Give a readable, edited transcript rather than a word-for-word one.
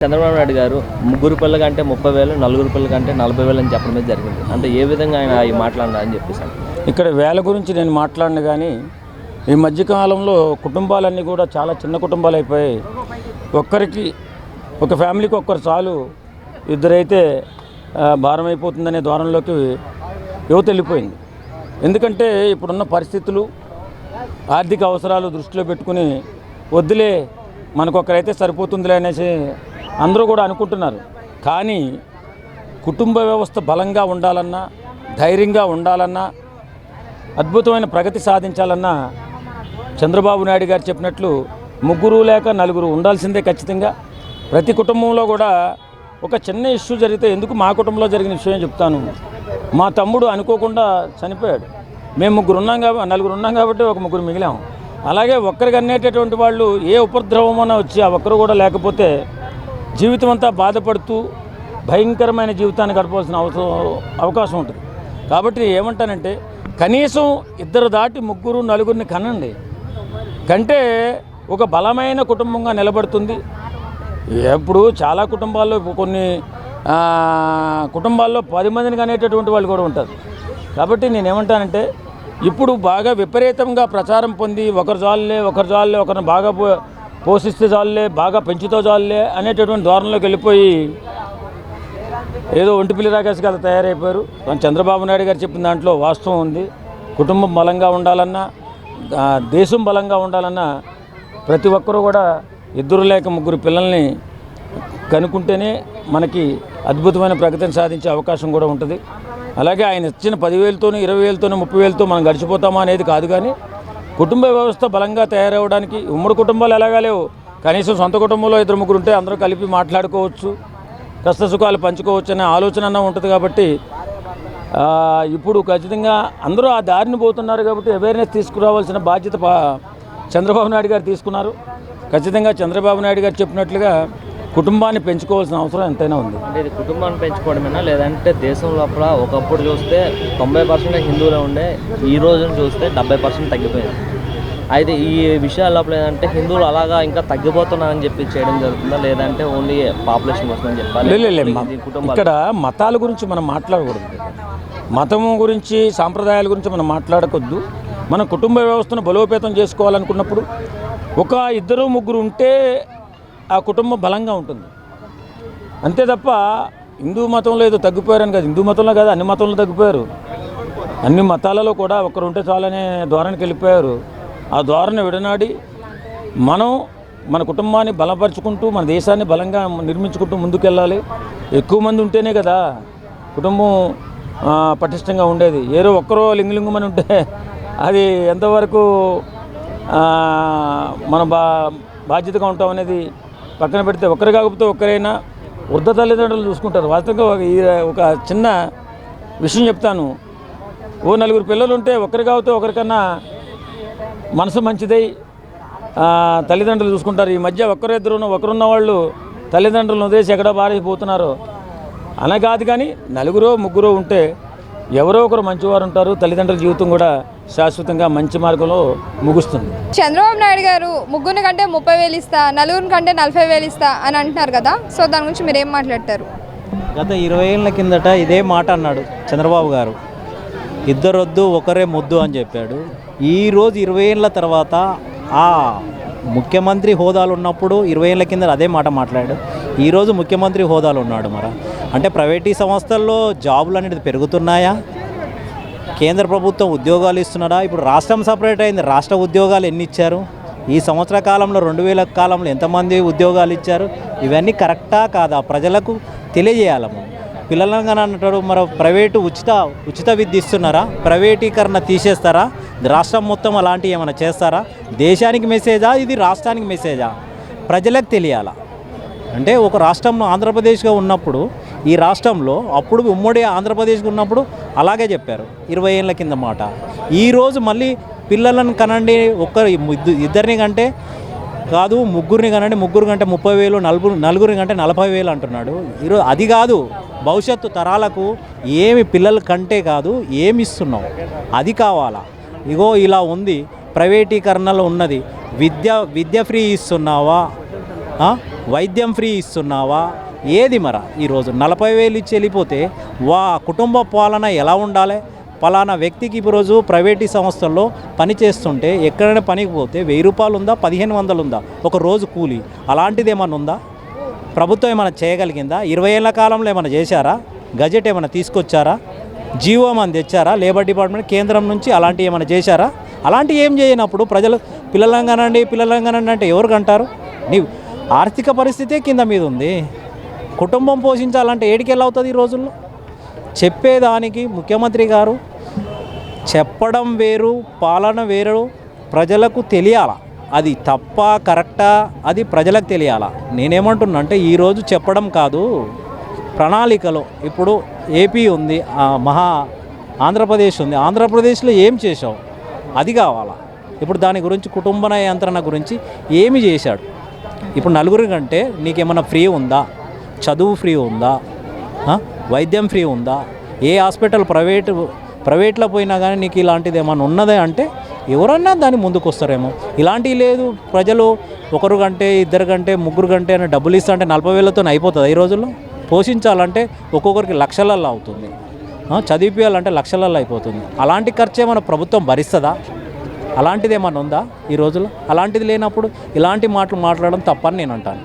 చంద్రబాబు నాయుడు గారు ముగ్గురు పిల్లల కంటే 30,000, నలుగురు పిల్లల కంటే 40,000 అని చెప్పడం జరిగింది. అంటే ఏ విధంగా ఆయన ఈ మాట్లాడినా అని చెప్పేసి ఇక్కడ వేల గురించి నేను మాట్లాడిన కానీ ఈ మధ్యకాలంలో కుటుంబాలన్నీ కూడా చాలా చిన్న కుటుంబాలు అయిపోయాయి. ఒక్కరికి ఒక ఫ్యామిలీకి ఒక్కరు చాలు, ఇద్దరైతే భారం అయిపోతుందనే ద్వారంలోకి యువత వెళ్ళిపోయింది. ఎందుకంటే ఇప్పుడున్న పరిస్థితులు ఆర్థిక అవసరాలు దృష్టిలో పెట్టుకుని వద్దులే మనకొక్కరైతే సరిపోతుందిలే అనేసి అందరూ కూడా అనుకుంటున్నారు. కానీ కుటుంబ వ్యవస్థ బలంగా ఉండాలన్నా, ధైర్యంగా ఉండాలన్నా, అద్భుతమైన ప్రగతి సాధించాలన్నా చంద్రబాబు నాయుడు గారు చెప్పినట్లు ముగ్గురు లేక నలుగురు ఉండాల్సిందే ఖచ్చితంగా. ప్రతి కుటుంబంలో కూడా ఒక చిన్న ఇష్యూ జరిగితే, ఎందుకు మా కుటుంబంలో జరిగిన ఇష్యూ అని చెప్తాను. మా తమ్ముడు అనుకోకుండా చనిపోయాడు. మేము నలుగురు ఉన్నాం కాబట్టి ఒక ముగ్గురు మిగిలాం. అలాగే ఒక్కరికి అనేటటువంటి వాళ్ళు ఏ ఉపద్రవమన్నా వచ్చి ఆ ఒక్కరు కూడా లేకపోతే జీవితం అంతా బాధపడుతూ భయంకరమైన జీవితాన్ని గడపాల్సిన అవకాశం ఉంటుంది. కాబట్టి ఏమంటానంటే కనీసం ఇద్దరు దాటి ముగ్గురు నలుగురిని కనండి, కంటే ఒక బలమైన కుటుంబంగా నిలబడుతుంది. ఎప్పుడు చాలా కుటుంబాల్లో కొన్ని కుటుంబాల్లో 10 మందిని కనేటటువంటి వాళ్ళు కూడా ఉంటారు. కాబట్టి నేనేమంటానంటే ఇప్పుడు బాగా విపరీతంగా ప్రచారం పొంది ఒకరు జాలులే ఒకరిని బాగా పోషిస్తే జాలులే, బాగా పెంచుతో జాలులే అనేటటువంటి ధోరణిలోకి వెళ్ళిపోయి ఏదో ఒంటిపిల్లి రాకేసి కదా తయారైపోయారు. చంద్రబాబు నాయుడు గారు చెప్పిన దాంట్లో వాస్తవం ఉంది. కుటుంబం బలంగా ఉండాలన్నా, దేశం బలంగా ఉండాలన్నా ప్రతి ఒక్కరూ కూడా ఇద్దరు లేక ముగ్గురు పిల్లల్ని కనుక్కుంటేనే మనకి అద్భుతమైన ప్రగతిని సాధించే అవకాశం కూడా ఉంటుంది. అలాగే ఆయన ఇచ్చిన 10,000తోనూ 20,000తోనూ 30,000తో మనం గడిచిపోతామా అనేది కాదు. కానీ కుటుంబ వ్యవస్థ బలంగా తయారవడానికి ఉమ్మడి కుటుంబాలు ఎలాగా లేవు, కనీసం సొంత కుటుంబంలో ఇద్దరు ముగ్గురు ఉంటే అందరూ కలిపి మాట్లాడుకోవచ్చు, కష్ట సుఖాలు పంచుకోవచ్చు అనే ఆలోచన అన్న ఉంటుంది. కాబట్టి ఇప్పుడు ఖచ్చితంగా అందరూ ఆ దారిని పోతున్నారు. కాబట్టి అవేర్నెస్ తీసుకురావాల్సిన బాధ్యత చంద్రబాబు నాయుడు గారు తీసుకున్నారు. ఖచ్చితంగా చంద్రబాబు నాయుడు గారు చెప్పినట్లుగా కుటుంబాన్ని పెంచుకోవాల్సిన అవసరం ఎంతైనా ఉంది. అంటే ఇది కుటుంబాన్ని పెంచుకోవడమేనా, లేదంటే దేశం లోపల ఒకప్పుడు చూస్తే 90% హిందువులే ఉండే, ఈ రోజున చూస్తే 70% తగ్గిపోయింది. అయితే ఈ విషయాల లోపల ఏంటంటే హిందువులు అలాగా ఇంకా తగ్గిపోతున్నారని చెప్పి చేయడం జరుగుతుందా, లేదంటే ఓన్లీ పాపులేషన్ వస్తుందని చెప్పాలి? ఇక్కడ మతాల గురించి మనం మాట్లాడకూడదు, మతము గురించి సాంప్రదాయాల గురించి మనం మాట్లాడకొద్దు. మన కుటుంబ వ్యవస్థను బలోపేతం చేసుకోవాలనుకున్నప్పుడు ఒక ఇద్దరు ముగ్గురు ఉంటే ఆ కుటుంబం బలంగా ఉంటుంది. అంతే తప్ప హిందూ మతంలో ఏదో తగ్గిపోయారని కాదు, హిందూ మతంలో కాదు అన్ని మతంలో తగ్గిపోయారు. అన్ని మతాలలో కూడా ఒకరు ఉంటే చాలనే ధోరణికి వెళ్ళిపోయారు. ఆ ధోరణి విడనాడి మనం మన కుటుంబాన్ని బలపరుచుకుంటూ మన దేశాన్ని బలంగా నిర్మించుకుంటూ ముందుకెళ్ళాలి. ఎక్కువ మంది ఉంటేనే కదా కుటుంబం పటిష్టంగా ఉండేది. ఏదో ఒక్కరో లింగులింగుమని ఉంటే అది ఎంతవరకు మన బాధ్యతగా ఉంటాం అనేది పక్కన పెడితే, ఒక్కరు కాకపోతే ఒక్కరైనా వృద్ధ తల్లిదండ్రులు చూసుకుంటారు. వాస్తవంగా ఒక చిన్న విషయం చెప్తాను. ఓ నలుగురు పిల్లలు ఉంటే ఒకరు కాకపోతే ఒకరికన్నా మనసు మంచిదై తల్లిదండ్రులు చూసుకుంటారు. ఈ మధ్య ఒకరున్న వాళ్ళు తల్లిదండ్రులను వదిలేసి ఎక్కడ బారైపోతున్నారు అలా కాదు. కానీ నలుగురో ముగ్గురో ఉంటే ఎవరో ఒకరు మంచివారు ఉంటారు. తల్లిదండ్రుల జీవితం కూడా శాశ్వతంగా మంచి మార్గంలో ముగుస్తుంది. చంద్రబాబు నాయుడు గారు ముగ్గురిని కంటే 30,000 ఇస్తా, నలుగురిని కంటే 40,000 ఇస్తా అని అంటున్నారు కదా, సో దాని గురించి మీరు ఏం మాట్లాడతారు? గత 20 ఏళ్ళ కిందట ఇదే మాట అన్నాడు చంద్రబాబు గారు, ఇద్దరొద్దు ఒకరే ముద్దు అని చెప్పాడు. ఈరోజు 20 ఏళ్ళ తర్వాత ఆ ముఖ్యమంత్రి హోదాలు ఉన్నప్పుడు 20 ఏళ్ళ కింద అదే మాట మాట్లాడాడు. ఈరోజు ముఖ్యమంత్రి హోదాలు ఉన్నాడు. అంటే ప్రైవేటీ సంస్థల్లో జాబులు అనేది పెరుగుతున్నాయా? కేంద్ర ప్రభుత్వం ఉద్యోగాలు ఇస్తున్నారా? ఇప్పుడు రాష్ట్రం సపరేట్ అయింది, రాష్ట్ర ఉద్యోగాలు ఎన్ని ఇచ్చారు? ఈ సంవత్సర కాలంలో 2000 కాలంలో ఎంతమంది ఉద్యోగాలు ఇచ్చారు? ఇవన్నీ కరెక్టా కాదా ప్రజలకు తెలియజేయాలము. పిల్లలంగా అంటాడు మరి ప్రైవేటు ఉచిత విద్య ఇస్తున్నారా? ప్రైవేటీకరణ తీసేస్తారా? రాష్ట్రం మొత్తం అలాంటివి ఏమైనా చేస్తారా? దేశానికి మెసేజా, ఇది రాష్ట్రానికి మెసేజా? ప్రజలకు తెలియాలా. అంటే ఒక రాష్ట్రంలో ఆంధ్రప్రదేశ్గా ఉన్నప్పుడు, ఈ రాష్ట్రంలో అప్పుడు ఉమ్మడి ఆంధ్రప్రదేశ్గా ఉన్నప్పుడు అలాగే చెప్పారు 20 ఏళ్ళ కింద మాట. ఈరోజు మళ్ళీ పిల్లలను కనండి, ఇద్దరిని కంటే కాదు ముగ్గురిని కనండి, ముగ్గురు కంటే 30,000, నలుగురిని కంటే 40,000 అంటున్నాడు. ఈరోజు అది కాదు, భవిష్యత్తు తరాలకు ఏమి పిల్లల కంటే కాదు ఏమి ఇస్తున్నావు అది కావాలా. ఇగో ఇలా ఉంది, ప్రైవేటీకరణలో ఉన్నది, విద్య ఫ్రీ ఇస్తున్నావా? వైద్యం ఫ్రీ ఇస్తున్నావా? ఏది ఈరోజు 40,000 ఇచ్చి వెళ్ళిపోతే కుటుంబ పాలన ఎలా ఉండాలి? పలానా వ్యక్తికి ఈరోజు ప్రైవేటు సంస్థల్లో పని చేస్తుంటే ఎక్కడైనా పనికి పోతే 1000 రూపాయలు ఉందా, 1500 ఉందా ఒక రోజు కూలి? అలాంటిది ఏమైనా ఉందా? ప్రభుత్వం ఏమైనా చేయగలిగిందా? 20 ఏళ్ల కాలంలో ఏమైనా చేశారా? గజెట్ ఏమైనా తీసుకొచ్చారా? జీవో ఏమైనా తెచ్చారా? లేబర్ డిపార్ట్మెంట్ కేంద్రం నుంచి అలాంటివి ఏమైనా చేశారా? అలాంటివి ఏం చేయనప్పుడు ప్రజలు పిల్లలంగానండి అంటే ఎవరికి అంటారు? నీ ఆర్థిక పరిస్థితే కింద మీద ఉంది. కుటుంబం పోషించాలంటే ఏడికెళ్ళి అవుతుంది ఈ రోజుల్లో? చెప్పేదానికి ముఖ్యమంత్రి గారు చెప్పడం వేరు, పాలన వేరు, ప్రజలకు తెలియాల. అది తప్ప కరెక్టా అది ప్రజలకు తెలియాల. నేనేమంటున్నా అంటే ఈరోజు చెప్పడం కాదు, ప్రణాళికలో ఇప్పుడు ఏపీ ఉంది, ఆంధ్రప్రదేశ్ ఉంది. ఆంధ్రప్రదేశ్లో ఏం చేసావు అది కావాలా. ఇప్పుడు దాని గురించి కుటుంబ నియంత్రణ గురించి ఏమి చేశాడు? ఇప్పుడు నలుగురి కంటే నీకేమన్నా ఫ్రీ ఉందా? చదువు ఫ్రీ ఉందా? వైద్యం ఫ్రీ ఉందా? ఏ హాస్పిటల్ ప్రైవేట్లో పోయినా కానీ నీకు ఇలాంటిది ఏమైనా ఉన్నదే అంటే ఎవరన్నా దాన్ని ముందుకు వస్తారేమో. ఇలాంటివి లేదు. ప్రజలు ఒకరు కంటే, ఇద్దరు కంటే, ముగ్గురు కంటే అని డబ్బులు ఇస్తా అంటే 40,000తో అయిపోతుంది ఈ రోజుల్లో? పోషించాలంటే ఒక్కొక్కరికి లక్షలల్లో అవుతుంది, చదివించాలంటే లక్షలల్లో అయిపోతుంది. అలాంటి ఖర్చు ఏమైనా ప్రభుత్వం భరిస్తుందా? అలాంటిది ఏమైనా ఉందా ఈ రోజుల్లో? అలాంటిది లేనప్పుడు ఇలాంటి మాటలు మాట్లాడడం తప్పని నేను అంటాను.